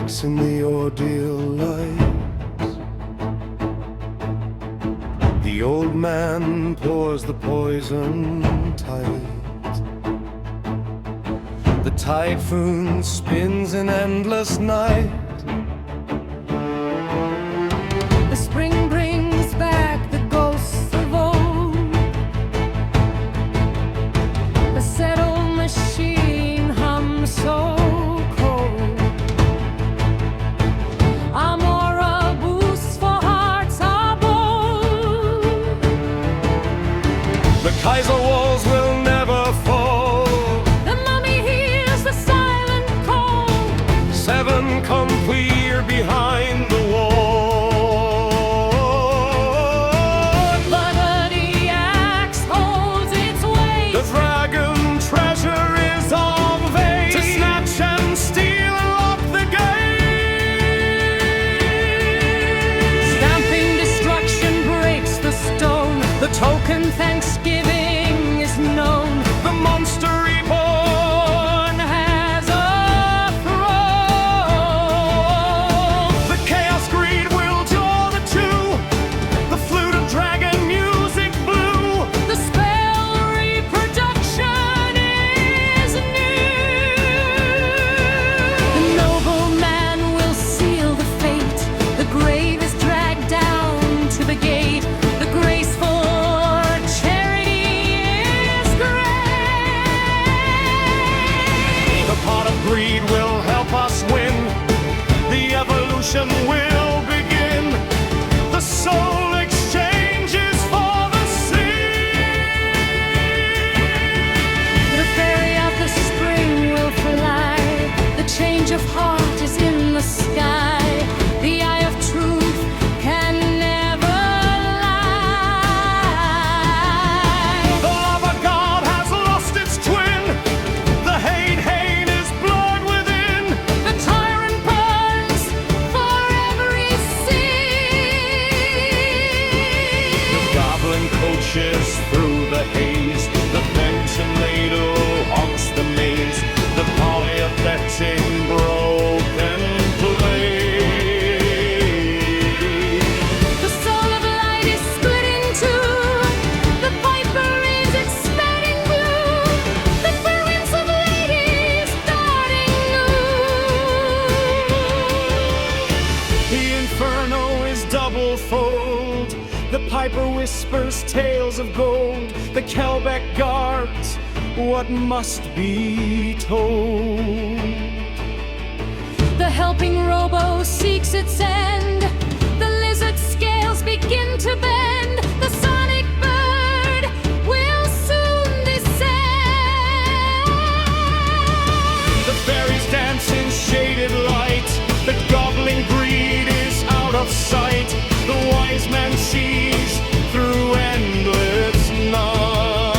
breaks and the ordeal lights. The old man pours the poison tight. The typhoon spins an endless night. The spring brings back the ghosts of old. The settled machine hums so cold. Amora boosts for hearts are bold. The Kaiser walls will never fall. The mummy hears the silent call. 7 come clear behind the wall. But the axe holds its weight. The dragon treasure is of vain. To snatch and steal and lock the gate. Stamping destruction breaks the stone. The Token thanksgiving is known. The monster reborn Has a throne. The chaos greed will draw the two. The flute of dragon music blew. The spell reproduction is new. The noble man will seal the fate. The grave is dragged down to the gate. The graceful charity is great. The pot of greed will help us win. The evolution will begin. The soul exchanges for the sea. The fairy of the spring will fly. The change of heart is in the sky. The eye of truth can never lie. The love of God has lost its twin. The hate is blood within. The tyrant burns for every sin. The goblin coaches through the haze. The ventilator haunts the maze. The polythetic broken blade. The soul of light is split in two. The piper is expanding blue. The brilliance of ladies darting new. The inferno is double fold. The piper whispers tales of gold. The Kelbeck guards what must be told. The helping robo seeks its end. The lizard scales begin to bend. The sonic bird will soon descend. The fairies dance in shaded light. The goblin greed is out of sight. The wise man sees through endless night.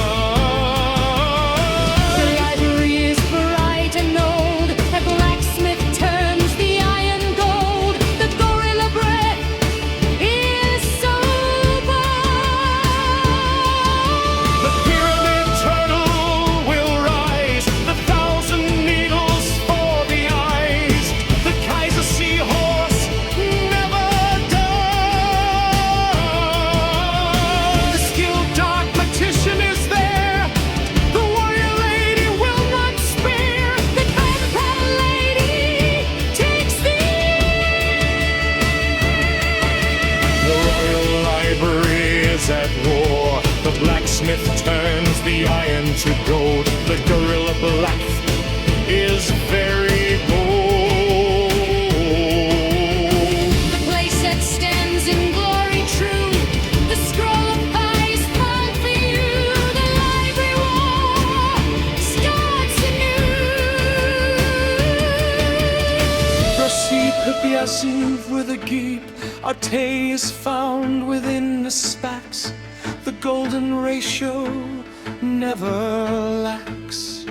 The library is bright and old. The blacksmith turns the iron gold. The gorilla breath is so bold. The pyramid turtle will rise. The 1,000 needles for the eyes. The Kaiser seahorse never dies. The skilled dark magician is there. The warrior lady will not spare. The compound lady takes the The royal library is at war. The blacksmith turns the iron to gold. The gorilla black is very bold. The playset stands in glory true. The scroll of eyes found for you. The library war starts anew. Proceed Pipiasiv with a geep. Arte is found within the spacks. The golden ratio never lacks.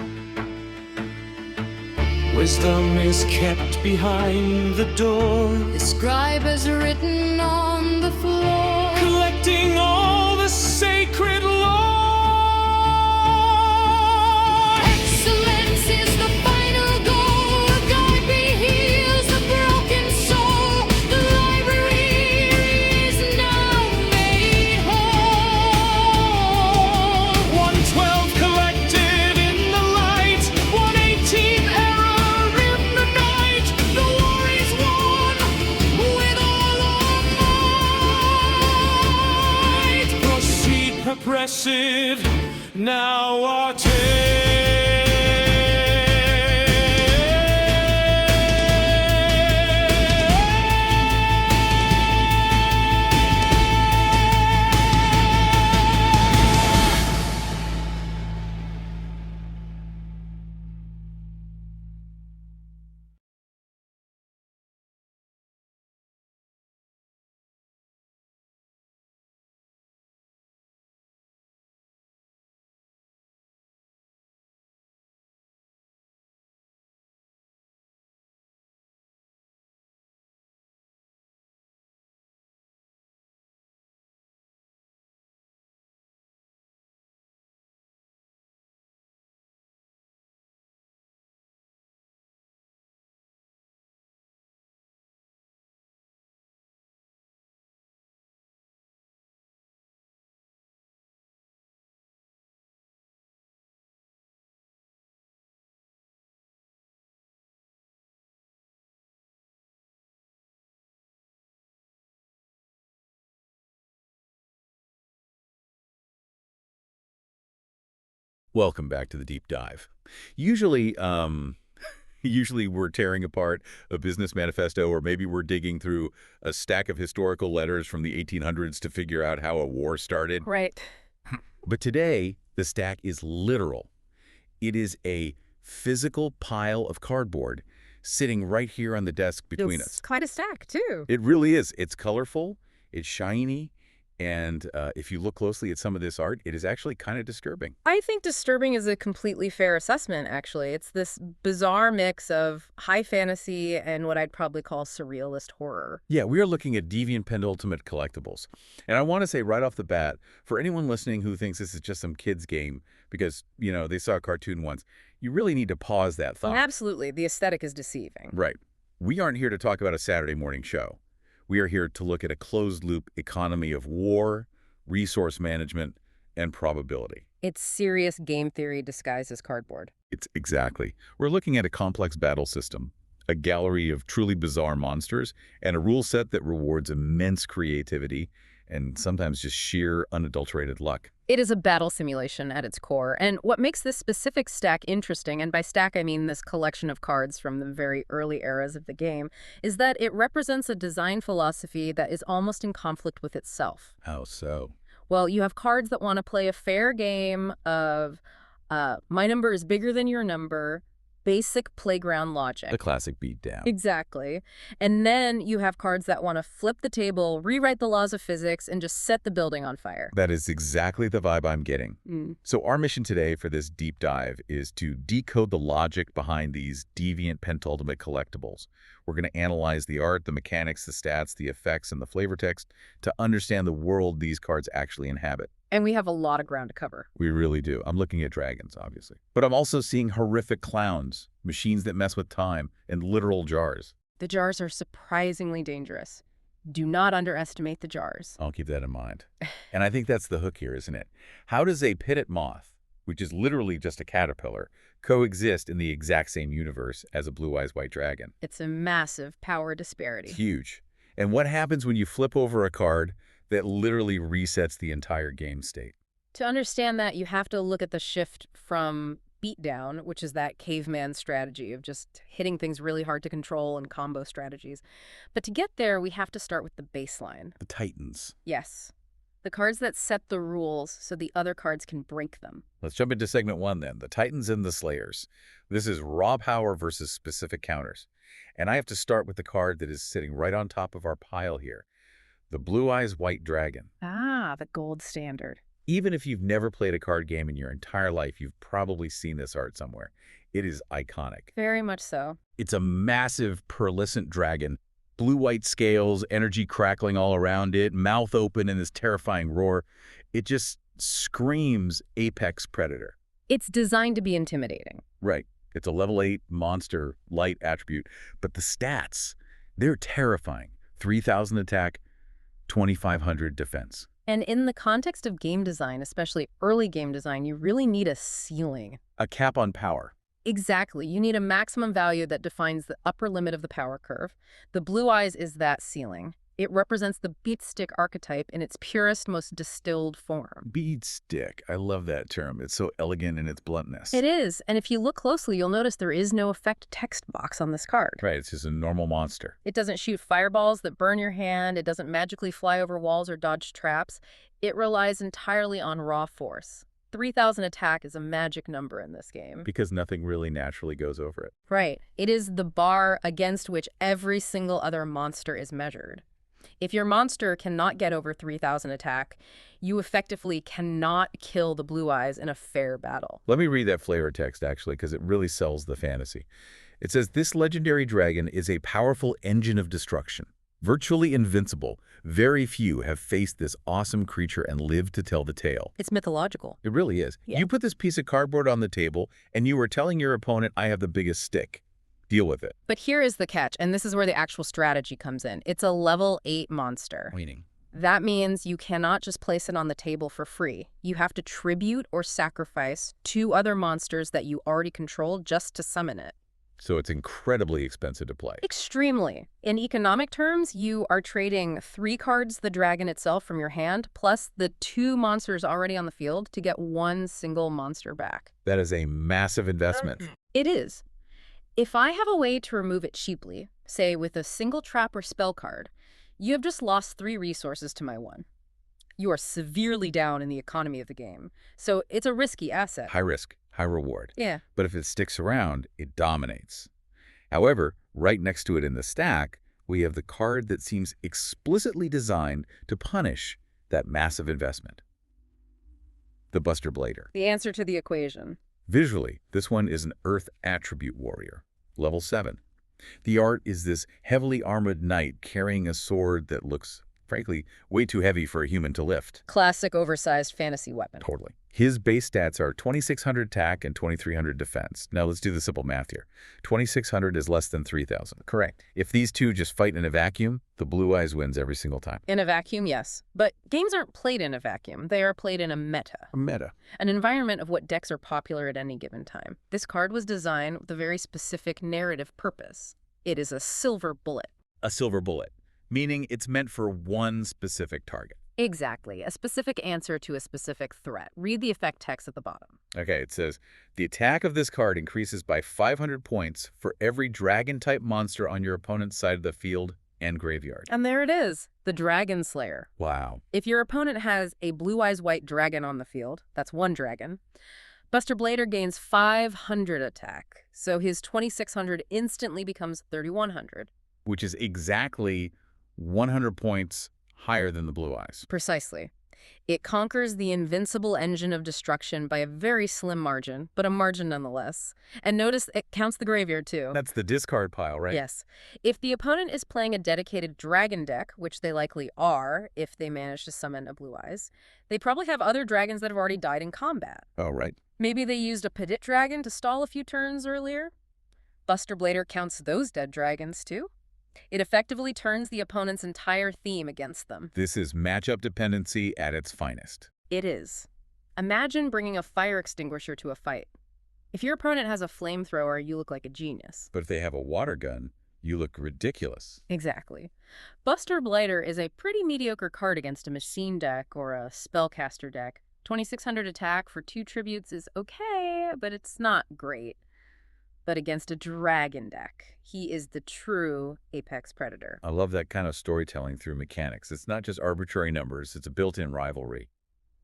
Wisdom is kept behind the door. The scribe has written on the floor. Collecting all the sacred lore. Excellence is the final goal. God be heals the bride. massive. Now our Welcome back to the deep dive. Usually, usually we're tearing apart a business manifesto, or maybe we're digging through a stack of historical letters from the 1800s to figure out how a war started. Right. But today, the stack is literal. It is a physical pile of cardboard sitting right here on the desk between It's us. quite a stack, too. It really is. It's colorful, it's shiny, and if you look closely at some of this art, it is actually kind of disturbing. I think disturbing is a completely fair assessment, actually. It's this bizarre mix of high fantasy and what I'd probably call surrealist horror. Yeah, we are looking at Deviant Penultimate collectibles. And I want to say right off the bat, for anyone listening who thinks this is just some kid's game because, you know, they saw a cartoon once, you really need to pause that thought. Absolutely. The aesthetic is deceiving. Right. We aren't here to talk about a Saturday morning show. We are here to look at a closed-loop economy of war, resource management, and probability. It's serious game theory disguised as cardboard. It's exactly. We're looking at a complex battle system, a gallery of truly bizarre monsters, and a rule set that rewards immense creativity and sometimes just sheer unadulterated luck. It is a battle simulation at its core, and what makes this specific stack interesting, and by stack I mean this collection of cards from the very early eras of the game, is that it represents a design philosophy that is almost in conflict with itself. How so? Well, you have cards that want to play a fair game of my number is bigger than your number, basic playground logic. The classic beatdown. Exactly. And then you have cards that want to flip the table, rewrite the laws of physics, and just set the building on fire. That is exactly the vibe I'm getting. Mm. So our mission today for this deep dive is to decode the logic behind these deviant pentultimate collectibles. We're going to analyze the art, the mechanics, the stats, the effects, and the flavor text to understand the world these cards actually inhabit. And we have a lot of ground to cover. We really do. I'm looking at dragons, obviously. But I'm also seeing horrific clowns, machines that mess with time, and literal jars. The jars are surprisingly dangerous. Do not underestimate the jars. I'll keep that in mind. And I think that's the hook here, isn't it? How does a pitted moth, which is literally just a caterpillar, coexist in the exact same universe as a blue-eyes white dragon? It's a massive power disparity. It's huge. And what happens when you flip over a card that literally resets the entire game state? To understand that, you have to look at the shift from beatdown, which is that caveman strategy of just hitting things really hard to control and combo strategies. But to get there, we have to start with the baseline. The Titans. Yes. The cards that set the rules so the other cards can break them. Let's jump into segment 1 then, the Titans and the Slayers. This is raw power versus specific counters. And I have to start with the card that is sitting right on top of our pile here, the Blue-Eyes White Dragon. Ah, the gold standard. Even if you've never played a card game in your entire life, you've probably seen this art somewhere. It is iconic. Very much so. It's a massive pearlescent dragon, blue-white scales, energy crackling all around it, mouth open in this terrifying roar. It just screams apex predator. It's designed to be intimidating. Right. It's a level 8 monster light attribute, but the stats, they're terrifying. 3,000 attack, 2,500 defense. And in the context of game design, especially early game design, you really need a ceiling. A cap on power. Exactly. You need a maximum value that defines the upper limit of the power curve. The blue eyes is that ceiling. It represents the beatstick archetype in its purest, most distilled form. Bead stick. I love that term. It's so elegant in its bluntness. It is, and if you look closely, you'll notice there is no effect text box on this card. Right, it's just a normal monster. It doesn't shoot fireballs that burn your hand. It doesn't magically fly over walls or dodge traps. It relies entirely on raw force. 3,000 attack is a magic number in this game. Because nothing really naturally goes over it. Right. It is the bar against which every single other monster is measured. If your monster cannot get over 3,000 attack, you effectively cannot kill the Blue Eyes in a fair battle. Let me read that flavor text, actually, because it really sells the fantasy. It says, this legendary dragon is a powerful engine of destruction. Virtually invincible, very few have faced this awesome creature and lived to tell the tale. It's mythological. It really is. Yeah. You put this piece of cardboard on the table, and you were telling your opponent, I have the biggest stick. Deal with it. But here is the catch, and this is where the actual strategy comes in. It's a level 8 monster. Meaning? That means you cannot just place it on the table for free. You have to tribute or sacrifice 2 other monsters that you already control just to summon it. So it's incredibly expensive to play. Extremely. In economic terms, you are trading 3 cards the dragon itself from your hand, plus the 2 monsters already on the field to get 1 single monster back. That is a massive investment. It is. If I have a way to remove it cheaply, say with a single trap or spell card, you have just lost 3 resources to my 1. You are severely down in the economy of the game, so it's a risky asset. High risk, high reward. Yeah. But if it sticks around, it dominates. However, right next to it in the stack, we have the card that seems explicitly designed to punish that massive investment. The Buster Blader. The answer to the equation. Visually, this one is an Earth Attribute Warrior, level 7. The art is this heavily armored knight carrying a sword that looks, frankly, way too heavy for a human to lift. Classic oversized fantasy weapon. Totally. His base stats are 2,600 attack and 2,300 defense. Now let's do the simple math here. 2,600 is less than 3,000. Correct. If these two just fight in a vacuum, the Blue Eyes wins every single time. In a vacuum, yes. But games aren't played in a vacuum. They are played in a meta. A meta. An environment of what decks are popular at any given time. This card was designed with a very specific narrative purpose. It is a silver bullet. A silver bullet, meaning it's meant for one specific target. Exactly. A specific answer to a specific threat. Read the effect text at the bottom. Okay, it says, the attack of this card increases by 500 points for every dragon-type monster on your opponent's side of the field and graveyard. And there it is, the Dragon Slayer. Wow. If your opponent has a Blue Eyes White dragon on the field, that's 1 dragon, Buster Blader gains 500 attack, so his 2,600 instantly becomes 3,100. Which is exactly 100 points higher than the Blue Eyes. Precisely. It conquers the invincible engine of destruction by a very slim margin, but a margin nonetheless. And notice it counts the graveyard too. That's the discard pile, right? Yes. If the opponent is playing a dedicated dragon deck, which they likely are if they manage to summon a Blue Eyes, they probably have other dragons that have already died in combat. Oh, right. Maybe they used a Pedit dragon to stall a few turns earlier. Buster Blader counts those dead dragons too. It effectively turns the opponent's entire theme against them. This is matchup dependency at its finest. It is. Imagine bringing a fire extinguisher to a fight. If your opponent has a flamethrower, you look like a genius. But if they have a water gun, you look ridiculous. Exactly. Buster Blighter is a pretty mediocre card against a machine deck or a spellcaster deck. 2,600 attack for 2 tributes is okay, but it's not great. But against a dragon deck, he is the true apex predator. I love that kind of storytelling through mechanics. It's not just arbitrary numbers, it's a built-in rivalry.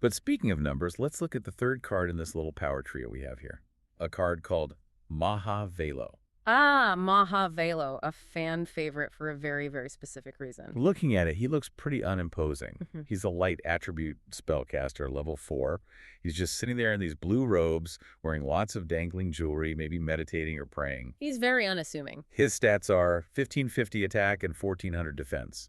But speaking of numbers, let's look at the third card in this little power trio we have here. A card called Mahavelo. Ah, Mahavelo, a fan favorite for a very, very specific reason. Looking at it, he looks pretty unimposing. He's a light attribute spellcaster, level 4. He's just sitting there in these blue robes, wearing lots of dangling jewelry, maybe meditating or praying. He's very unassuming. His stats are 1,550 attack and 1,400 defense.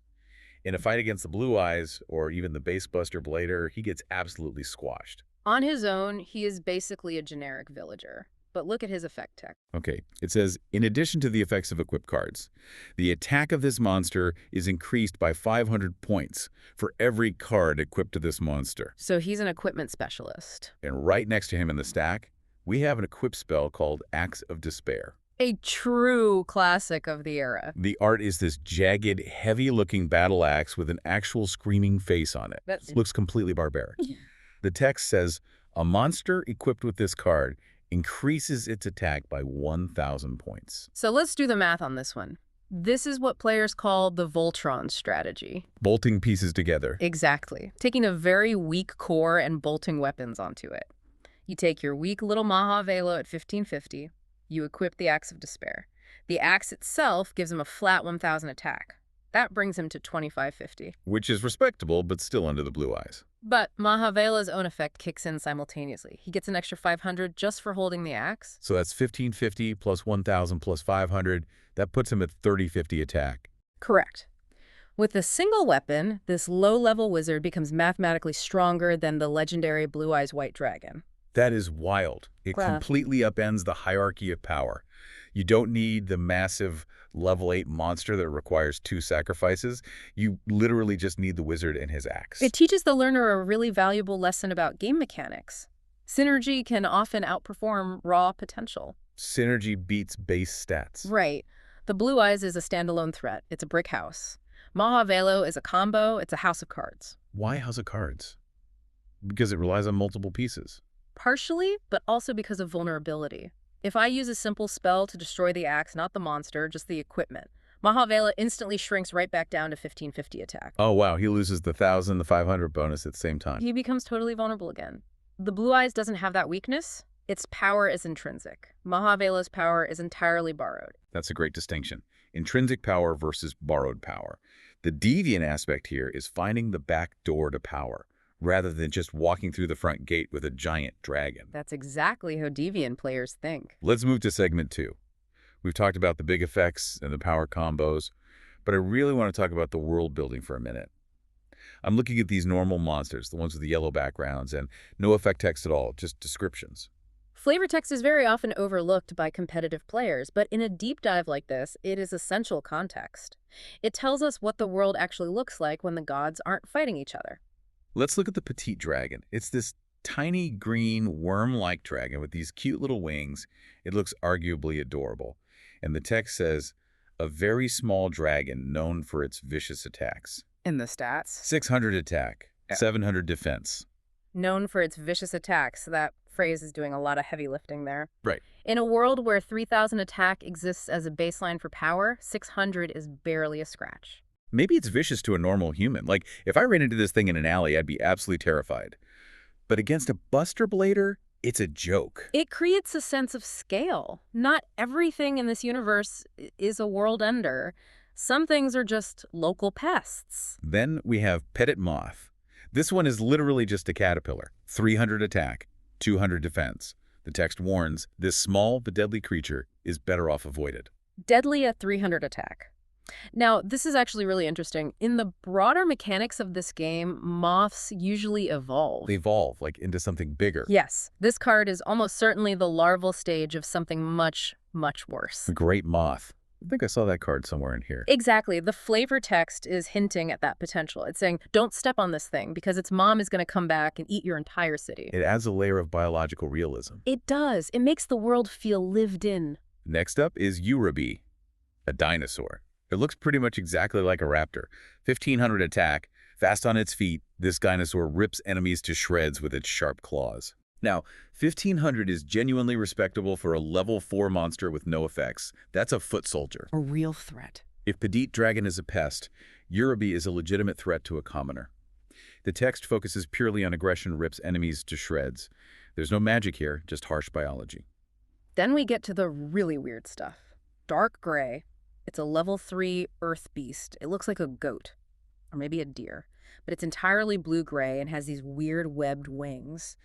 In a fight against the Blue Eyes, or even the base Buster Blader, he gets absolutely squashed. On his own, he is basically a generic villager. But look at his effect text. Okay, it says, in addition to the effects of equipped cards, the attack of this monster is increased by 500 points for every card equipped to this monster. So he's an equipment specialist. And right next to him in the stack, we have an equipped spell called Axe of Despair. A true classic of the era. The art is this jagged, heavy-looking battle axe with an actual screaming face on it. That- Looks completely barbaric. The text says, a monster equipped with this card increases its attack by 1,000 points. So let's do the math on this one. This is what players call the Voltron strategy. Bolting pieces together. Exactly. Taking a very weak core and bolting weapons onto it. You take your weak little Maha Velo at 1550. You equip the Axe of Despair. The axe itself gives him a flat 1,000 attack. That brings him to 2550. Which is respectable, but still under the blue eyes. But Mahavela's own effect kicks in simultaneously. He gets an extra 500 just for holding the axe. So that's 1,550 plus 1,000 plus 500. That puts him at 3,050 attack. Correct. With a single weapon, this low-level wizard becomes mathematically stronger than the legendary Blue Eyes White Dragon. That is wild. It completely upends the hierarchy of power. You don't need the massive level 8 monster that requires 2 sacrifices. You literally just need the wizard and his axe. It teaches the learner a really valuable lesson about game mechanics. Synergy can often outperform raw potential. Synergy beats base stats. Right. The Blue Eyes is a standalone threat. It's a brick house. Mahavelo is a combo. It's a house of cards. Why House of Cards? Because it relies on multiple pieces. Partially, but also because of vulnerability. If I use a simple spell to destroy the axe, not the monster, just the equipment, Mahavela instantly shrinks right back down to 1550 attack. Oh, wow. He loses the 1,000, the 500 bonus at the same time. He becomes totally vulnerable again. The Blue Eyes doesn't have that weakness. Its power is intrinsic. Mahavela's power is entirely borrowed. That's a great distinction. Intrinsic power versus borrowed power. The deviant aspect here is finding the back door to power, rather than just walking through the front gate with a giant dragon. That's exactly how deviant players think. Let's move to segment 2. We've talked about the big effects and the power combos, but I really want to talk about the world building for a minute. I'm looking at these normal monsters, the ones with the yellow backgrounds, and no effect text at all, just descriptions. Flavor text is very often overlooked by competitive players, but in a deep dive like this, it is essential context. It tells us what the world actually looks like when the gods aren't fighting each other. Let's look at the petite dragon. It's this tiny green worm-like dragon with these cute little wings. It looks arguably adorable. And the text says, a very small dragon known for its vicious attacks. In the stats, 600 attack, 700 defense. known for its vicious attacks, that phrase is doing a lot of heavy lifting there. Right. In a world where 3,000 attack exists as a baseline for power, 600 is barely a scratch. Maybe it's vicious to a normal human. Like, if I ran into this thing in an alley, I'd be absolutely terrified. But against a Buster Blader, it's a joke. It creates a sense of scale. Not everything in this universe is a world ender. Some things are just local pests. Then we have Petit Moth. This one is literally just a caterpillar. 300 attack, 200 defense. The text warns, this small but deadly creature is better off avoided. Deadly at 300 attack. Now, this is actually really interesting. In the broader mechanics of this game, moths usually evolve. They evolve, like, into something bigger. Yes, this card is almost certainly the larval stage of something much, much worse. The Great Moth. I think I saw that card somewhere in here. Exactly. The flavor text is hinting at that potential. It's saying, don't step on this thing because its mom is going to come back and eat your entire city. It adds a layer of biological realism. It does. It makes the world feel lived in. Next up is Uraby, a dinosaur. It looks pretty much exactly like a raptor. 1,500 attack, fast on its feet, this dinosaur rips enemies to shreds with its sharp claws. Now, 1,500 is genuinely respectable for a level 4 monster with no effects. That's a foot soldier. A real threat. If Petite Dragon is a pest, Uraby is a legitimate threat to a commoner. The text focuses purely on aggression, rips enemies to shreds. There's no magic here, just harsh biology. Then we get to the really weird stuff. Dark gray. It's a level 3 earth beast. It looks like a goat, or maybe a deer, but it's entirely blue-gray and has these weird webbed wings.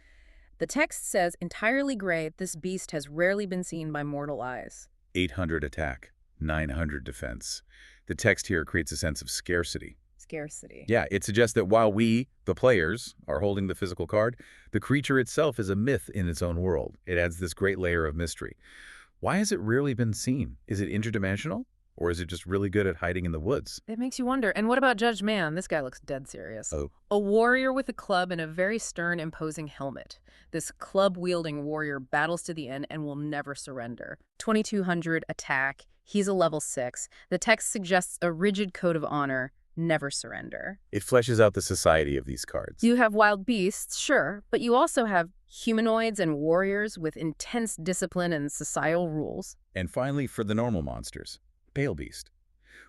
The text says, entirely gray, this beast has rarely been seen by mortal eyes. 800 attack, 900 defense. The text here creates a sense of scarcity. Scarcity. Yeah, it suggests that while we, the players, are holding the physical card, the creature itself is a myth in its own world. It adds this great layer of mystery. Why has it rarely been seen? Is it interdimensional? Or is it just really good at hiding in the woods? It makes you wonder. And what about Judge Man? This guy looks dead serious. Oh. A warrior with a club and a very stern, imposing helmet. This club-wielding warrior battles to the end and will never surrender. 2200 attack. He's a level 6. The text suggests a rigid code of honor. Never surrender. It fleshes out the society of these cards. You have wild beasts, sure, but you also have humanoids and warriors with intense discipline and societal rules. And finally, for the normal monsters, Pale Beast.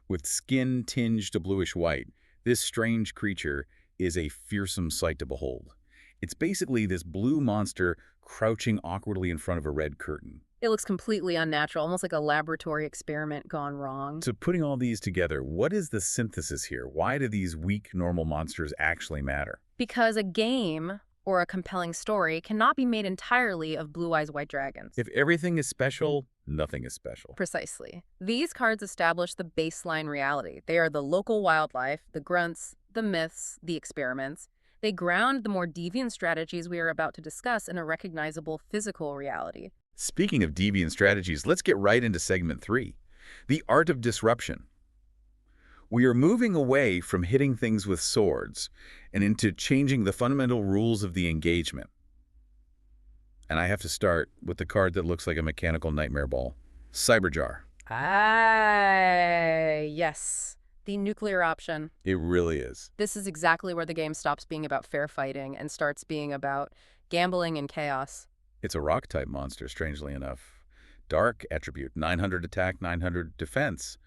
With skin tinged to bluish-white, this strange creature is a fearsome sight to behold. It's basically this blue monster crouching awkwardly in front of a red curtain. It looks completely unnatural, almost like a laboratory experiment gone wrong. So putting all these together, what is the synthesis here? Why do these weak, normal monsters actually matter? Because a game or a compelling story cannot be made entirely of blue eyes, white dragons. If everything is special, nothing is special. Precisely. These cards establish the baseline reality. They are the local wildlife, the grunts, the myths, the experiments. They ground the more deviant strategies we are about to discuss in a recognizable physical reality. Speaking of deviant strategies, let's get right into segment 3, the art of disruption. We are moving away from hitting things with swords and into changing the fundamental rules of the engagement. And I have to start with the card that looks like a mechanical nightmare ball, Cyberjar. Yes. The nuclear option. It really is. This is exactly where the game stops being about fair fighting and starts being about gambling and chaos. It's a rock-type monster, strangely enough. Dark attribute, 900 attack, 900 defense.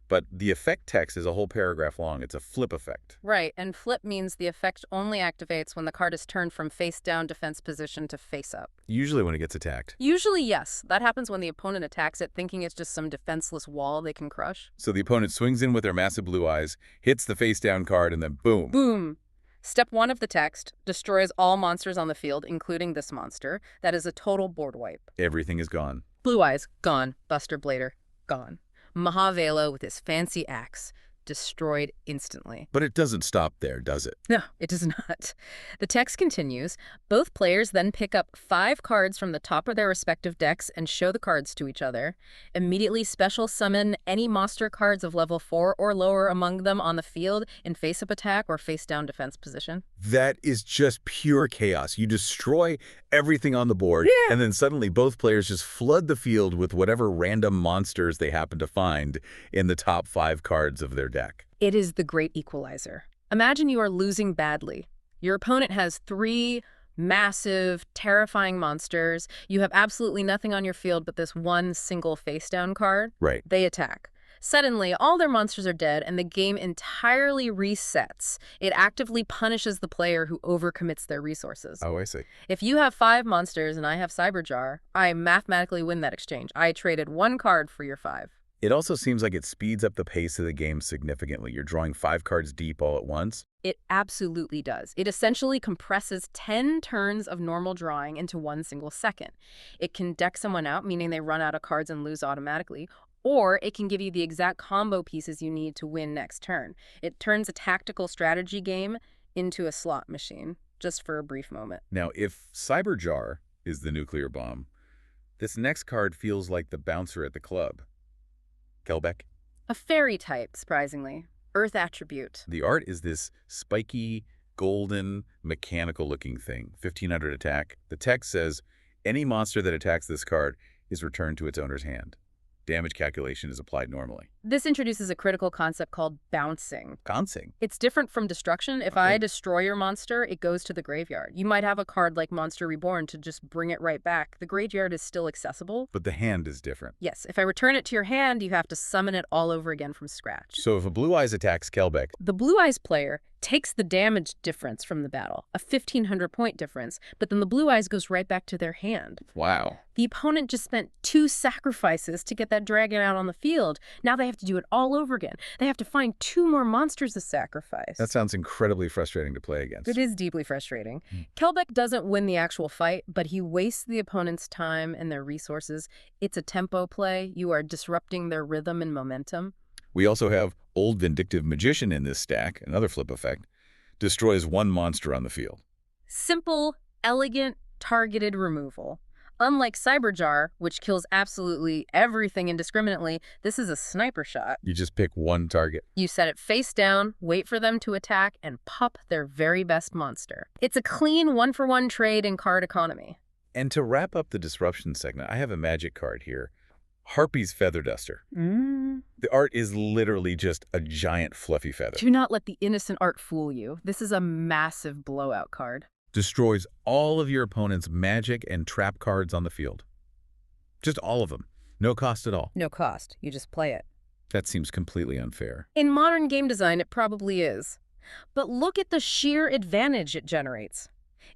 But the effect text is a whole paragraph long. It's a flip effect. Right, and flip means the effect only activates when the card is turned from face-down defense position to face-up. Usually when it gets attacked. Usually, yes. That happens when the opponent attacks it, thinking it's just some defenseless wall they can crush. So the opponent swings in with their massive blue eyes, hits the face-down card, and then boom. Boom! Step 1 of the text destroys all monsters on the field, including this monster. That is a total board wipe. Everything is gone. Blue Eyes, gone. Buster Blader, gone. Mahavela with his fancy axe, destroyed instantly. But it doesn't stop there, does it? No, it does not. The text continues. Both players then pick up 5 cards from the top of their respective decks and show the cards to each other. Immediately special summon any monster cards of level 4 or lower among them on the field in face-up attack or face-down defense position. That is just pure chaos. You destroy everything on the board, and then suddenly both players just flood the field with whatever random monsters they happen to find in the top 5 cards of their deck. It is the great equalizer. Imagine you are losing badly. Your opponent has 3 massive, terrifying monsters. You have absolutely nothing on your field but this one single face-down card. Right. They attack. Suddenly, all their monsters are dead, and the game entirely resets. It actively punishes the player who overcommits their resources. Oh, I see. If you have 5 monsters and I have Cyberjar, I mathematically win that exchange. I traded 1 card for your 5. It also seems like it speeds up the pace of the game significantly. You're drawing 5 cards deep all at once. It absolutely does. It essentially compresses 10 turns of normal drawing into 1 single second. It can deck someone out, meaning they run out of cards and lose automatically, or it can give you the exact combo pieces you need to win next turn. It turns a tactical strategy game into a slot machine, just for a brief moment. Now, if Cyberjar is the nuclear bomb, this next card feels like the bouncer at the club. Kelbeck? A fairy type, surprisingly. Earth attribute. The art is this spiky, golden, mechanical-looking thing. 1500 attack. The text says, any monster that attacks this card is returned to its owner's hand. Damage calculation is applied normally. This introduces a critical concept called bouncing. Bouncing? It's different from destruction. If I destroy your monster, it goes to the graveyard. You might have a card like Monster Reborn to just bring it right back. The graveyard is still accessible. But the hand is different. Yes, if I return it to your hand, you have to summon it all over again from scratch. So if a Blue Eyes attacks Kelbeck, The Blue Eyes player takes the damage difference from the battle, a 1,500-point difference, but then the Blue Eyes goes right back to their hand. wow. The opponent just spent 2 sacrifices to get that dragon out on the field. Now they have to do it all over again. They have to find 2 more monsters to sacrifice. That sounds incredibly frustrating to play against. It is deeply frustrating. Kelbeck doesn't win the actual fight, but he wastes the opponent's time and their resources. It's a tempo play. You are disrupting their rhythm and momentum. We also have Old Vindictive Magician in this stack, another flip effect. Destroys 1 monster on the field. Simple, elegant, targeted removal. Unlike Cyberjar, which kills absolutely everything indiscriminately, this is a sniper shot. You just pick one target. You set it face down, wait for them to attack, and pop their very best monster. It's a clean one-for-one trade in card economy. And to wrap up the disruption segment, I have a magic card here. Harpy's Feather Duster. The art is literally just a giant fluffy feather. Do not let the innocent art fool you. This is a massive blowout card. Destroys all of your opponent's magic and trap cards on the field. Just all of them. No cost at all. No cost. You just play it. That seems completely unfair. In modern game design, it probably is. But look at the sheer advantage it generates.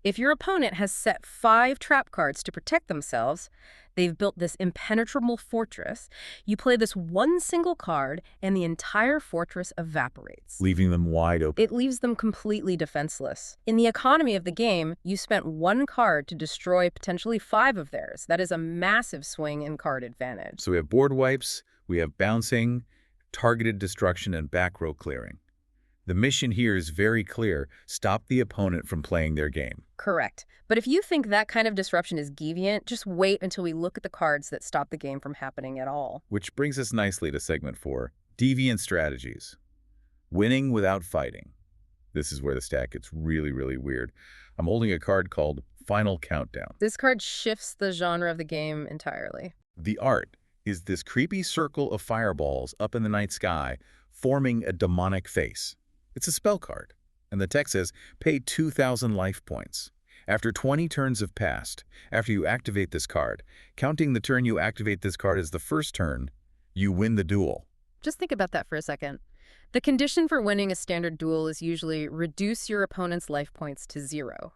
If your opponent has set 5 trap cards to protect themselves, they've built this impenetrable fortress, you play this one single card and the entire fortress evaporates. Leaving them wide open. It leaves them completely defenseless. In the economy of the game, you spent 1 card to destroy potentially 5 of theirs. That is a massive swing in card advantage. So we have board wipes, we have bouncing, targeted destruction, and back row clearing. The mission here is very clear. Stop the opponent from playing their game. Correct. But if you think that kind of disruption is deviant, just wait until we look at the cards that stop the game from happening at all. Which brings us nicely to segment 4, deviant strategies. Winning without fighting. This is where the stack gets really, really weird. I'm holding a card called Final Countdown. This card shifts the genre of the game entirely. The art is this creepy circle of fireballs up in the night sky, forming a demonic face. It's a spell card, and the text says, pay 2,000 life points. After 20 turns have passed, after you activate this card, counting the turn you activate this card as the first turn, you win the duel. Just think about that for a second. The condition for winning a standard duel is usually reduce your opponent's life points to 0.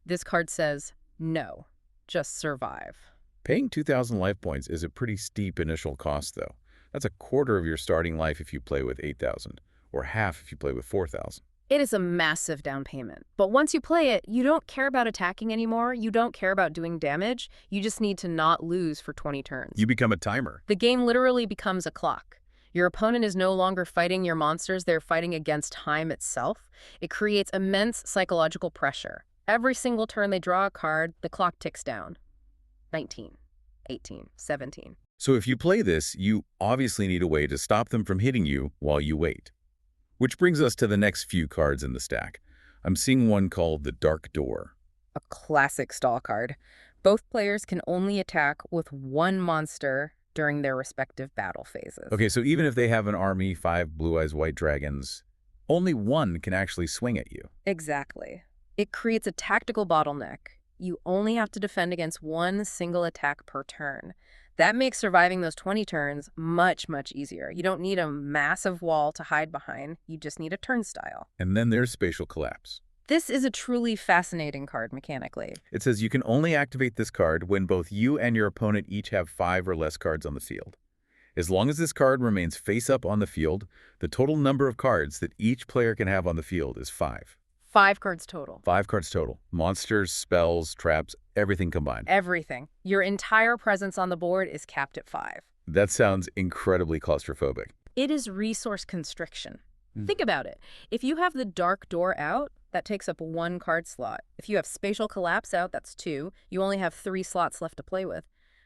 This card says, no, just survive. Paying 2,000 life points is a pretty steep initial cost, though. That's a quarter of your starting life if you play with 8,000. Or half if you play with 4,000. It is a massive down payment. But once you play it, you don't care about attacking anymore. You don't care about doing damage. You just need to not lose for 20 turns. You become a timer. The game literally becomes a clock. Your opponent is no longer fighting your monsters. They're fighting against time itself. It creates immense psychological pressure. Every single turn they draw a card, the clock ticks down. 19, 18, 17. So if you play this, you obviously need a way to stop them from hitting you while you wait. Which brings us to the next few cards in the stack. I'm seeing one called the Dark Door. A classic stall card. Both players can only attack with 1 monster during their respective battle phases. Okay, so even if they have an army, 5 Blue Eyes White Dragons, only one can actually swing at you. Exactly. It creates a tactical bottleneck. You only have to defend against 1 single attack per turn. That makes surviving those 20 turns much, much easier. You don't need a massive wall to hide behind. You just need a turnstile. And then there's Spatial Collapse. This is a truly fascinating card mechanically. It says you can only activate this card when both you and your opponent each have 5 or less cards on the field. As long as this card remains face up on the field, the total number of cards that each player can have on the field is 5. 5 cards total. 5 cards total. Monsters, spells, traps, everything combined. Everything. Your entire presence on the board is capped at 5. That sounds incredibly claustrophobic. It is resource constriction. Think about it. If you have the Dark Door out, that takes up 1 card slot. If you have Spatial Collapse out, that's 2. You only have 3 slots left to play with.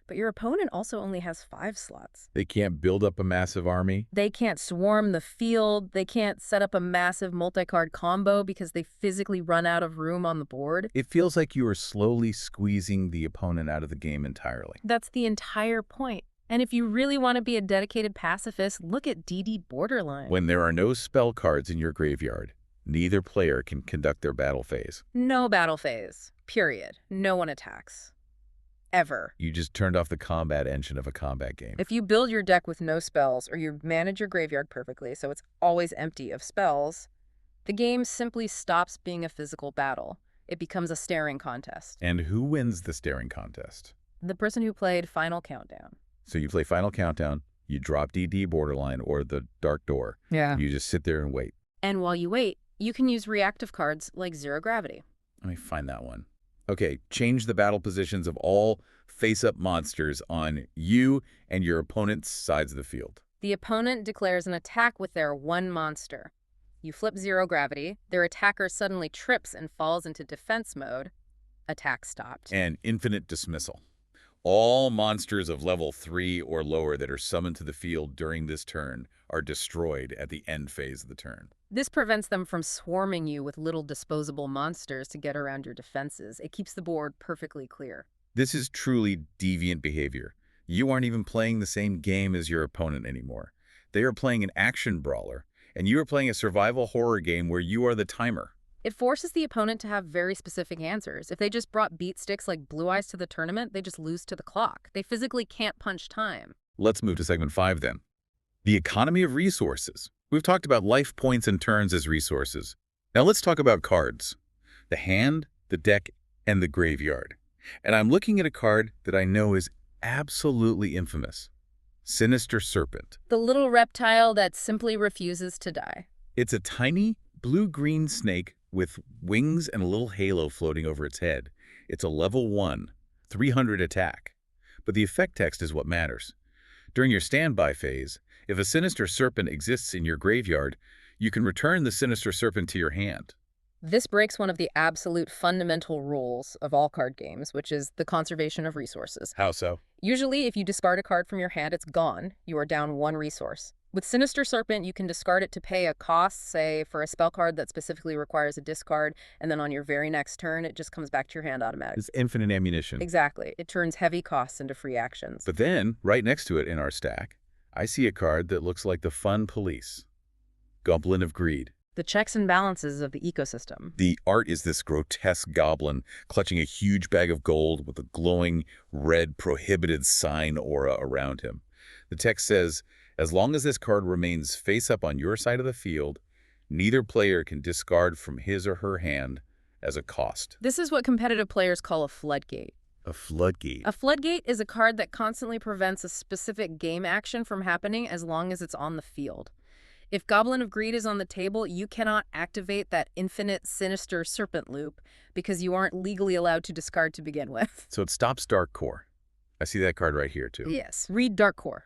But your opponent also only has 5 slots. They can't build up a massive army. They can't swarm the field. They can't set up a massive multi-card combo because they physically run out of room on the board. It feels like you are slowly squeezing the opponent out of the game entirely. That's the entire point. And if you really want to be a dedicated pacifist, look at DD Borderline. When there are no spell cards in your graveyard, neither player can conduct their battle phase. No battle phase. Period. No one attacks. Ever. You just turned off the combat engine of a combat game. If you build your deck with no spells, or you manage your graveyard perfectly so it's always empty of spells, the game simply stops being a physical battle. It becomes a staring contest. And who wins the staring contest? The person who played Final Countdown. So you play Final Countdown, you drop DD Borderline or the Dark Door. Yeah. You just sit there and wait. And while you wait, you can use reactive cards like Zero Gravity. Let me find that one. Okay, change the battle positions of all face-up monsters on you and your opponent's sides of the field. The opponent declares an attack with their 1 monster. You flip Zero Gravity, their attacker suddenly trips and falls into defense mode. Attack stopped. And infinite dismissal. All monsters of level 3 or lower that are summoned to the field during this turn are destroyed at the end phase of the turn. This prevents them from swarming you with little disposable monsters to get around your defenses. It keeps the board perfectly clear. This is truly deviant behavior. You aren't even playing the same game as your opponent anymore. They are playing an action brawler, and you are playing a survival horror game where you are the timer. It forces the opponent to have very specific answers. If they just brought beat sticks like Blue Eyes to the tournament, they just lose to the clock. They physically can't punch time. Let's move to segment 5 then. The economy of resources. We've talked about life points and turns as resources. Now let's talk about cards. The hand, the deck, and the graveyard. And I'm looking at a card that I know is absolutely infamous. Sinister Serpent. The little reptile that simply refuses to die. It's a tiny blue-green snake with wings and a little halo floating over its head. It's a level 1, 300 attack. But the effect text is what matters. During your standby phase, if a Sinister Serpent exists in your graveyard, you can return the Sinister Serpent to your hand. This breaks one of the absolute fundamental rules of all card games, which is the conservation of resources. How so? Usually, if you discard a card from your hand, it's gone. You are down 1 resource. With Sinister Serpent, you can discard it to pay a cost, say, for a spell card that specifically requires a discard, and then on your very next turn, it just comes back to your hand automatically. It's infinite ammunition. Exactly. It turns heavy costs into free actions. But then, right next to it in our stack, I see a card that looks like the fun police. Goblin of Greed. The checks and balances of the ecosystem. The art is this grotesque goblin clutching a huge bag of gold with a glowing red prohibited sign aura around him. The text says, as long as this card remains face up on your side of the field, neither player can discard from his or her hand as a cost. This is what competitive players call a floodgate. A floodgate. A floodgate is a card that constantly prevents a specific game action from happening as long as it's on the field. If Goblin of Greed is on the table, you cannot activate that infinite Sinister Serpent loop because you aren't legally allowed to discard to begin with. So it stops Dark Core. I see that card right here, too. Yes, read Dark Core.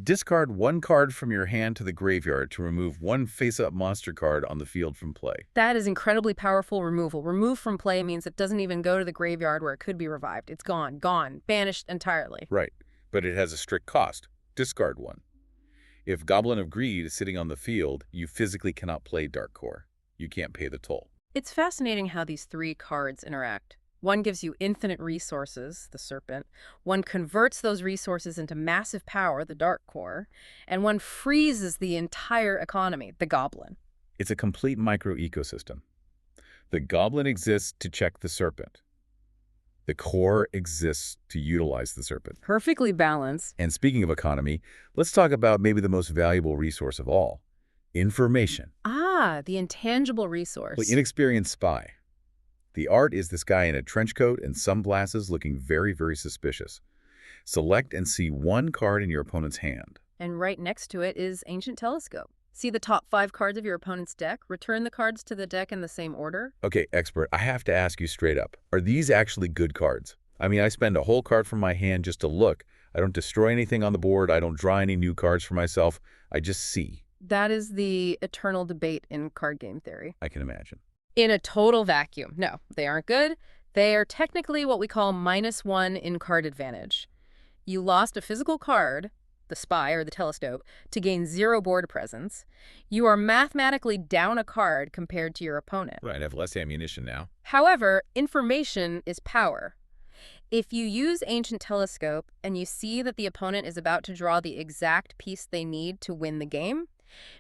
Discard 1 card from your hand to the graveyard to remove 1 face-up monster card on the field from play. That is incredibly powerful removal. Remove from play means it doesn't even go to the graveyard where it could be revived. It's gone, banished entirely. Right, but it has a strict cost. Discard 1. If Goblin of Greed is sitting on the field, you physically cannot play Dark Core. You can't pay the toll. It's fascinating how these 3 cards interact. One gives you infinite resources, the Serpent. One converts those resources into massive power, the Dark Core. And one freezes the entire economy, the Goblin. It's a complete micro-ecosystem. The Goblin exists to check the Serpent. The core exists to utilize the Serpent. Perfectly balanced. And speaking of economy, let's talk about maybe the most valuable resource of all. Information. Ah, the intangible resource. The inexperienced spy. The art is this guy in a trench coat and sunglasses looking very, very suspicious. Select and see 1 card in your opponent's hand. And right next to it is Ancient Telescope. See the top 5 cards of your opponent's deck? Return the cards to the deck in the same order. Okay, expert, I have to ask you straight up. Are these actually good cards? I mean, I spend a whole card from my hand just to look. I don't destroy anything on the board. I don't draw any new cards for myself. I just see. That is the eternal debate in card game theory. I can imagine. In a total vacuum. No, they aren't good. They are technically what we call -1 in card advantage. You lost a physical card, the spy or the telescope, to gain 0 board presence. You are mathematically down a card compared to your opponent. Right, I have less ammunition now. However, information is power. If you use Ancient Telescope and you see that the opponent is about to draw the exact piece they need to win the game,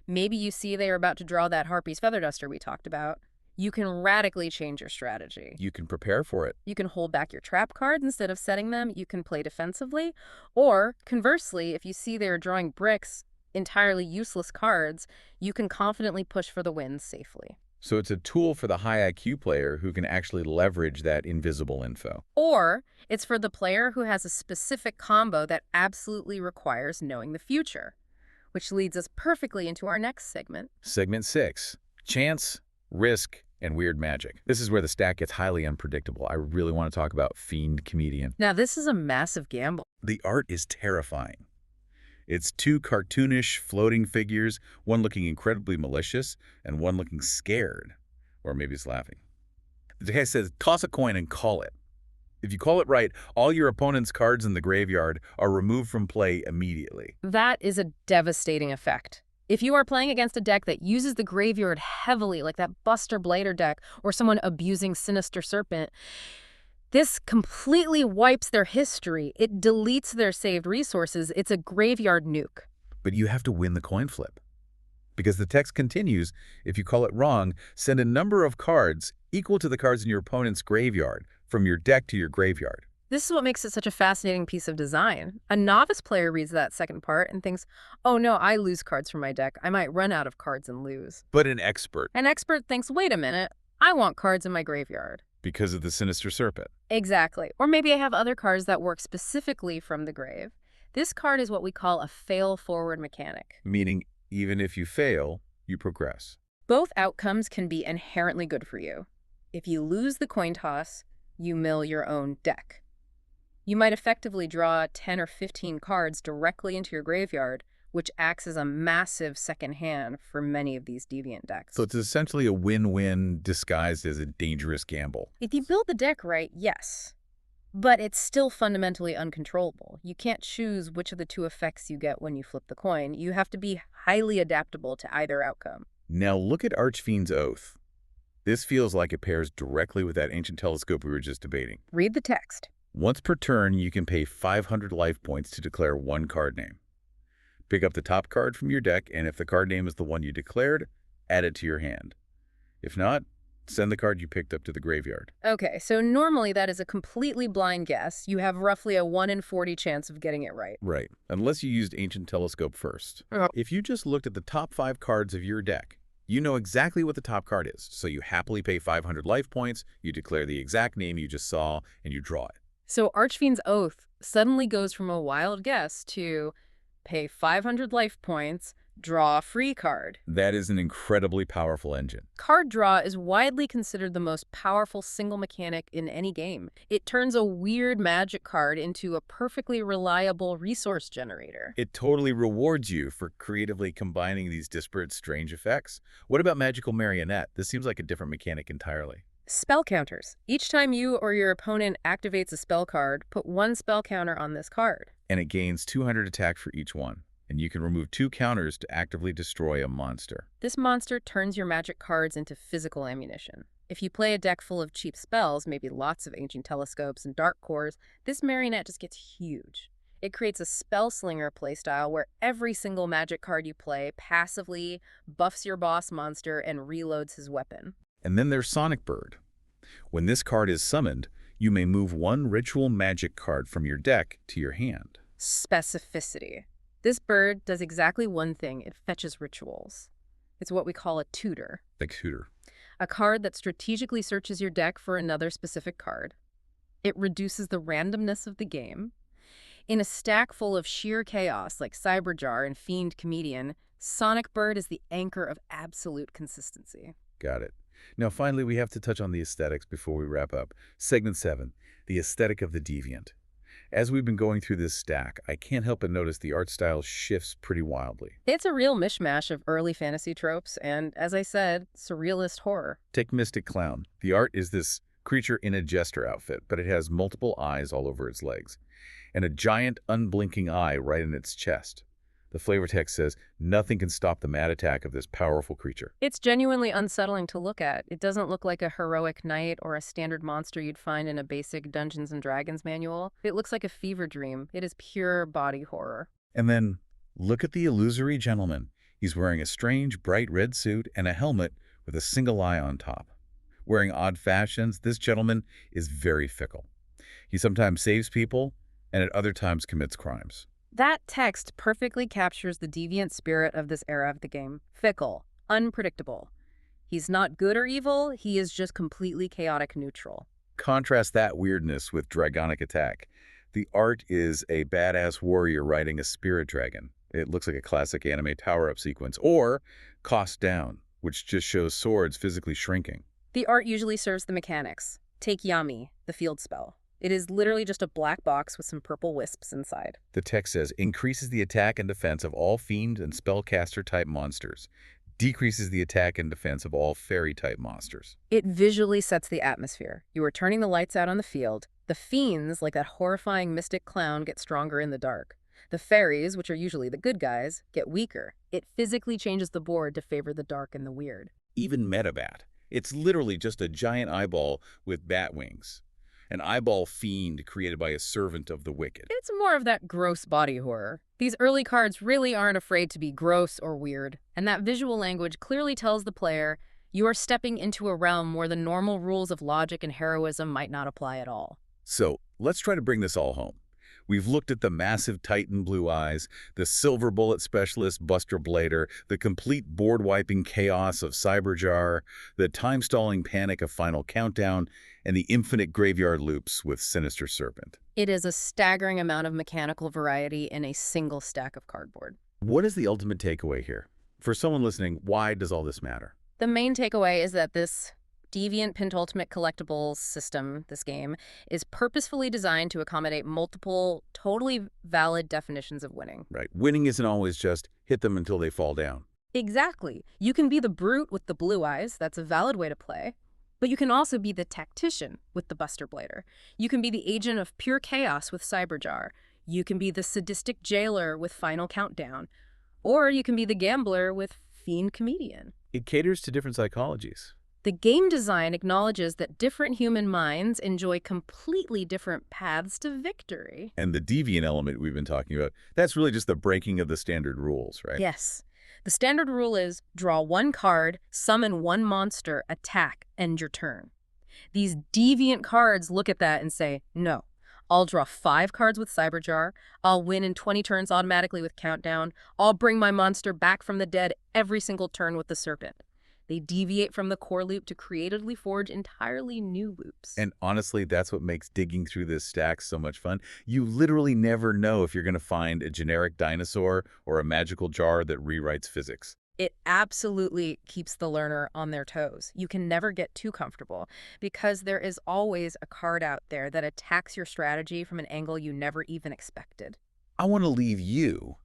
maybe you see they are about to draw that Harpy's Feather Duster we talked about, you can radically change your strategy. You can prepare for it. You can hold back your trap cards instead of setting them. You can play defensively. Or, conversely, if you see they're drawing bricks, entirely useless cards, you can confidently push for the win safely. So it's a tool for the high IQ player who can actually leverage that invisible info. Or it's for the player who has a specific combo that absolutely requires knowing the future, which leads us perfectly into our next segment. Segment 6, Chance, Risk, and Weird Magic. This is where the stack gets highly unpredictable. I really want to talk about Fiend Comedian. Now, this is a massive gamble. The art is terrifying. It's 2 cartoonish floating figures, one looking incredibly malicious and one looking scared. Or maybe he's laughing. The guy says, toss a coin and call it. If you call it right, all your opponent's cards in the graveyard are removed from play immediately. That is a devastating effect. If you are playing against a deck that uses the graveyard heavily, like that Buster Blader deck, or someone abusing Sinister Serpent, this completely wipes their history. It deletes their saved resources. It's a graveyard nuke. But you have to win the coin flip. Because the text continues, if you call it wrong, send a number of cards equal to the cards in your opponent's graveyard from your deck to your graveyard. This is what makes it such a fascinating piece of design. A novice player reads that second part and thinks, oh no, I lose cards from my deck. I might run out of cards and lose. But an expert, An expert thinks, wait a minute, I want cards in my graveyard. because of the Sinister Serpent. Exactly. Or maybe I have other cards that work specifically from the grave. This card is what we call a fail-forward mechanic. Meaning, even if you fail, you progress. Both outcomes can be inherently good for you. If you lose the coin toss, you mill your own deck. You might effectively draw 10 or 15 cards directly into your graveyard, which acts as a massive second hand for many of these deviant decks. So it's essentially a win-win disguised as a dangerous gamble. If you build the deck right, yes. But it's still fundamentally uncontrollable. You can't choose which of the two effects you get when you flip the coin. You have to be highly adaptable to either outcome. Now look at Archfiend's Oath. This feels like it pairs directly with that ancient telescope we were just debating. Read the text. Once per turn, you can pay 500 life points to declare one card name. Pick up the top card from your deck, and if the card name is the one you declared, add it to your hand. If not, send the card you picked up to the graveyard. Okay, so normally that is a completely blind guess. You have roughly a 1 in 40 chance of getting it right. Right, unless you used Ancient Telescope first. If you just looked at the top 5 cards of your deck, you know exactly what the top card is, so you happily pay 500 life points, you declare the exact name you just saw, and you draw it. So Archfiend's Oath suddenly goes from a wild guess to pay 500 life points, draw a free card. That is an incredibly powerful engine. Card draw is widely considered the most powerful single mechanic in any game. It turns a weird magic card into a perfectly reliable resource generator. It totally rewards you for creatively combining these disparate, strange effects. What about Magical Marionette? This seems like a different mechanic entirely. Spell counters. Each time you or your opponent activates a spell card, put 1 spell counter on this card. And it gains 200 attack for each one. And you can remove 2 counters to actively destroy a monster. This monster turns your magic cards into physical ammunition. If you play a deck full of cheap spells, maybe lots of Ancient Telescopes and Dark Cores, this Marionette just gets huge. It creates a Spellslinger playstyle where every single magic card you play passively buffs your boss monster and reloads his weapon. And then there's Sonic Bird. When this card is summoned, you may move 1 ritual magic card from your deck to your hand. Specificity. This bird does exactly one thing. It fetches rituals. It's what we call a tutor. The tutor. A card that strategically searches your deck for another specific card. It reduces the randomness of the game. In a stack full of sheer chaos like Cyberjar and Fiend Comedian, Sonic Bird is the anchor of absolute consistency. Got it. Now finally, we have to touch on the aesthetics before we wrap up. Segment 7, the aesthetic of the Deviant. As we've been going through this stack, I can't help but notice the art style shifts pretty wildly. It's a real mishmash of early fantasy tropes and, as I said, surrealist horror. Take Mystic Clown. The art is this creature in a jester outfit, but it has multiple eyes all over its legs, and a giant unblinking eye right in its chest. The flavor text says, nothing can stop the mad attack of this powerful creature. It's genuinely unsettling to look at. It doesn't look like a heroic knight or a standard monster you'd find in a basic Dungeons & Dragons manual. It looks like a fever dream. It is pure body horror. And then, look at the illusory gentleman. He's wearing a strange, bright red suit and a helmet with a single eye on top. Wearing odd fashions, this gentleman is very fickle. He sometimes saves people, and at other times commits crimes. That text perfectly captures the deviant spirit of this era of the game. Fickle, unpredictable. He's not good or evil, he is just completely chaotic neutral. Contrast that weirdness with Dragonic Attack. The art is a badass warrior riding a spirit dragon. It looks like a classic anime tower-up sequence. Or Cost Down, which just shows swords physically shrinking. The art usually serves the mechanics. Take Yami, the field spell. It is literally just a black box with some purple wisps inside. The text says, increases the attack and defense of all fiend and spellcaster-type monsters. Decreases the attack and defense of all fairy-type monsters. It visually sets the atmosphere. You are turning the lights out on the field. The fiends, like that horrifying mystic clown, get stronger in the dark. The fairies, which are usually the good guys, get weaker. It physically changes the board to favor the dark and the weird. Even Metabat. It's literally just a giant eyeball with bat wings. An eyeball fiend created by a servant of the wicked. It's more of that gross body horror. These early cards really aren't afraid to be gross or weird, and that visual language clearly tells the player you are stepping into a realm where the normal rules of logic and heroism might not apply at all. So, let's try to bring this all home. We've looked at the massive Titan Blue Eyes, the silver bullet specialist Buster Blader, the complete board-wiping chaos of Cyberjar, the time-stalling panic of Final Countdown, and the infinite graveyard loops with Sinister Serpent. It is a staggering amount of mechanical variety in a single stack of cardboard. What is the ultimate takeaway here? For someone listening, why does all this matter? The main takeaway is that this Deviant Pentultimate Collectibles system, this game, is purposefully designed to accommodate multiple, totally valid definitions of winning. Right. Winning isn't always just hit them until they fall down. Exactly. You can be the brute with the blue eyes. That's a valid way to play. But you can also be the tactician with the Buster Blader. You can be the agent of pure chaos with Cyberjar. You can be the sadistic jailer with Final Countdown. Or you can be the gambler with Fiend Comedian. It caters to different psychologies. The game design acknowledges that different human minds enjoy completely different paths to victory. And the deviant element we've been talking about, that's really just the breaking of the standard rules, right? Yes. The standard rule is draw one card, summon one monster, attack, end your turn. These deviant cards look at that and say, no, I'll draw 5 cards with Cyberjar, I'll win in 20 turns automatically with Countdown, I'll bring my monster back from the dead every single turn with the Serpent. They deviate from the core loop to creatively forge entirely new loops. And honestly, that's what makes digging through this stack so much fun. You literally never know if you're going to find a generic dinosaur or a magical jar that rewrites physics. It absolutely keeps the learner on their toes. You can never get too comfortable because there is always a card out there that attacks your strategy from an angle you never even expected. I want to leave you,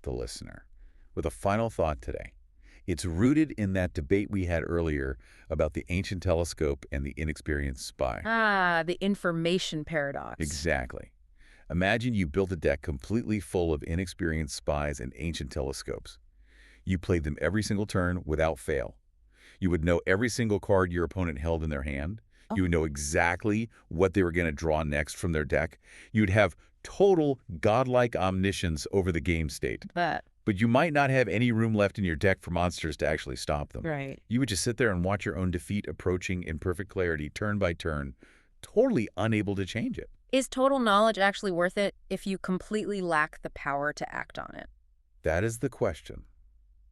the listener, with a final thought today. It's rooted in that debate we had earlier about the ancient telescope and the inexperienced spy. Ah, the information paradox. Exactly. Imagine you built a deck completely full of inexperienced spies and ancient telescopes. You played them every single turn without fail. You would know every single card your opponent held in their hand. You would know exactly what they were going to draw next from their deck. You'd have total godlike omniscience over the game state. But you might not have any room left in your deck for monsters to actually stop them. Right. You would just sit there and watch your own defeat approaching in perfect clarity, turn by turn, totally unable to change it. Is total knowledge actually worth it if you completely lack the power to act on it? That is the question.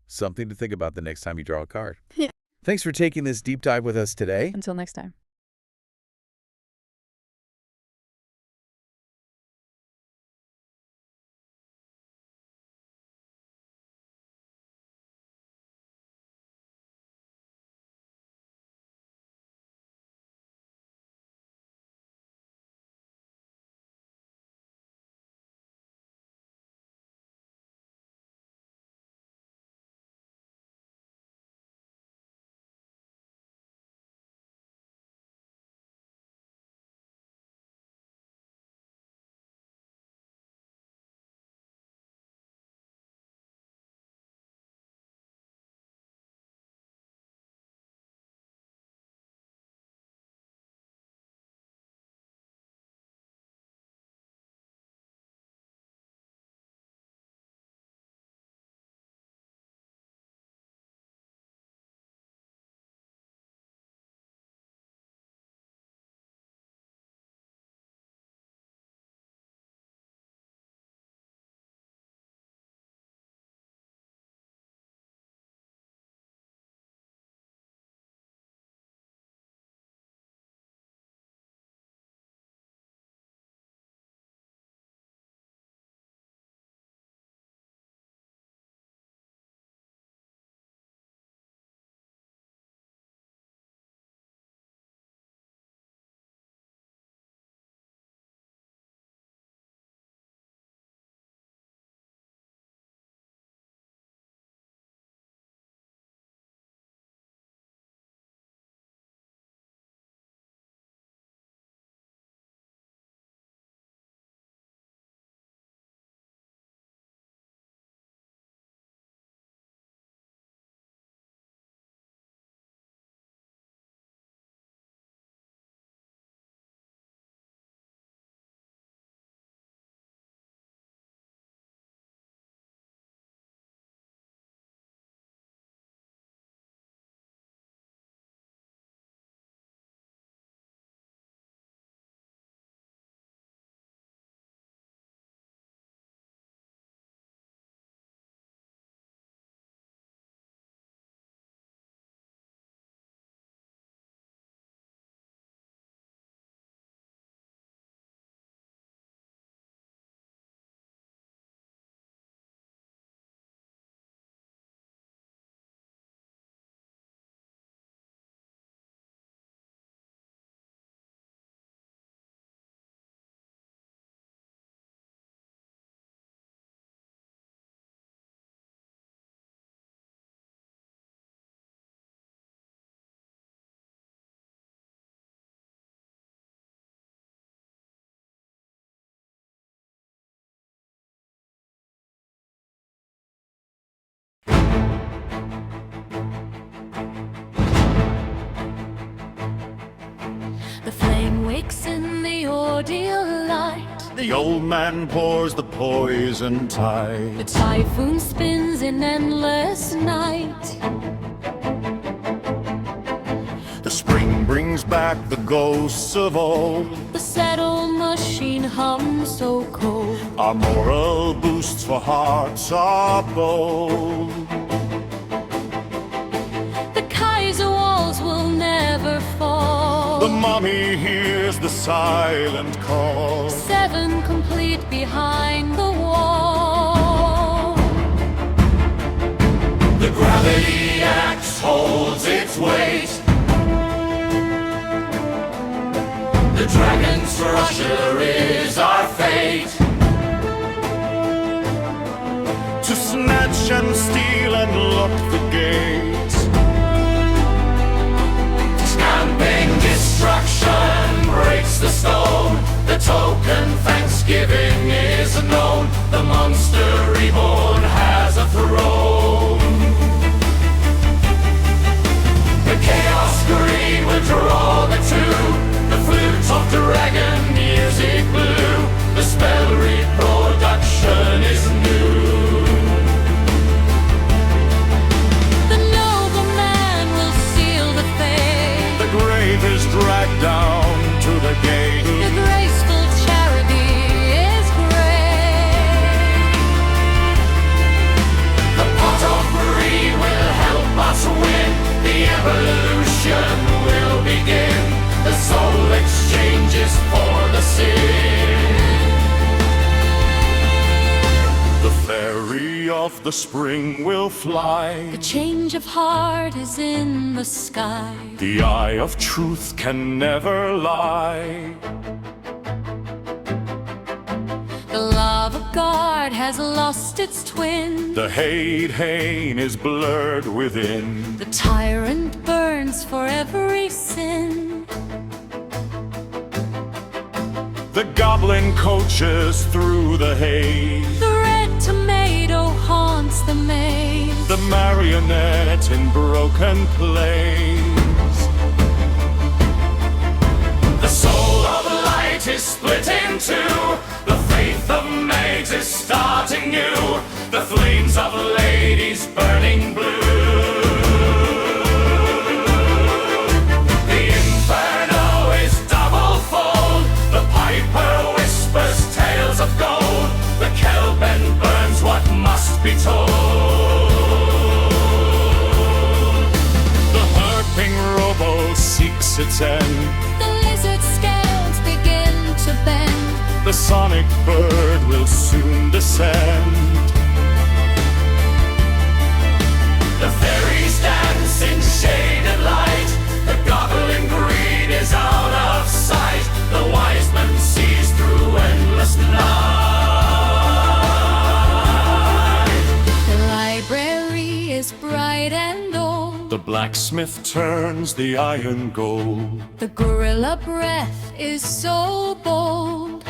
Something to think about the next time you draw a card. Thanks for taking this deep dive with us today. Until next time. wakes in the ordeal light. The old man pours the poison tide. The typhoon spins in endless night. The spring brings back the ghosts of old. The settled machine hums so cold. Our moral boosts for hearts are bold. The Kaiser walls will never fall. The mummy hears the silent call. 7 complete behind the wall. The gravity axe holds its weight. The dragon's crusher is our fate. To snatch and steal and lock the gate. Stamping destruction breaks the stone. The token thanksgiving is known. The monster reborn has a throne. The chaos screen will draw the two. The flute of dragon music blue. The spell reproduction is new. The noble man will seal the fate. The grave is dragged down to the gate. The graceful charity is great. The pot of greed will help us win. The evolution will begin. The soul exchanges for the sin. The fairy of the spring will fly. The change of heart is in the sky. The eye of truth can never lie. The love of God has lost its twin. The hate is blurred within. The tyrant burns for every sin. The goblin coaches through the haze. The red tomato haunts the maze. The marionette in broken place. The soul of light is split in two. The faith of mages is starting new. The flames of ladies burning blue. The inferno is double fold. The piper whispers tales of gold. The Kelben burns what must be told. The harping robo seeks its end. The lizard scales begin to bend. The sonic bird will soon descend. The fairies dance in shaded light. The goblin greed is out of sight. The wise man sees through endless night. The library is bright and old. The blacksmith turns the iron gold. The gorilla breath is so bold.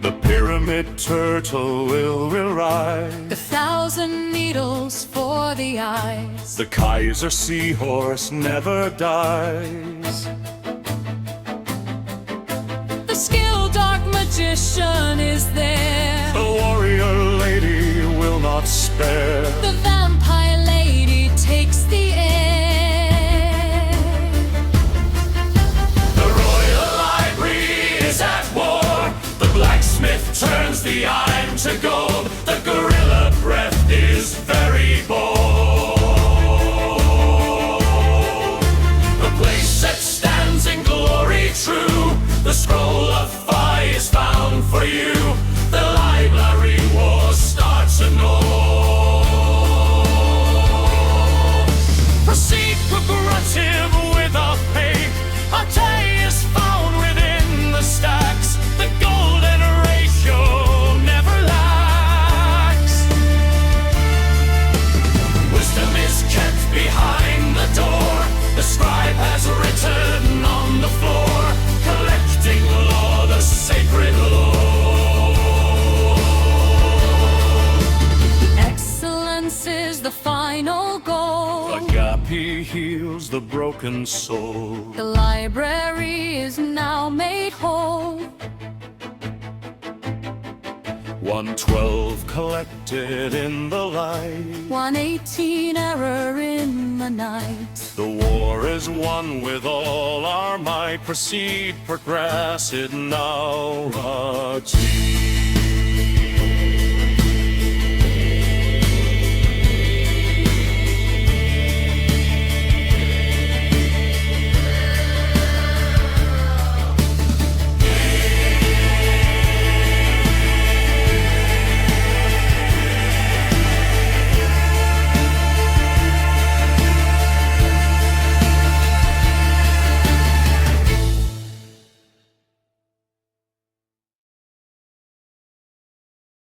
The pyramid turtle will rise. 1,000 needles for the eyes. The Kaiser seahorse never dies. The skilled dark magician is there. The warrior lady will not spare. The vampire lady takes the air. The royal library is at war. The blacksmith turns the iron to gold. The gorilla breath is very bold. The place that stands in glory true. The scroll of fire is found for you. The library war starts anew. final goal. Agape heals the broken soul. The library is now made whole. 112 collected in the light. 118 error in the night. The war is won with all our might. Proceed, progress it now, achieve.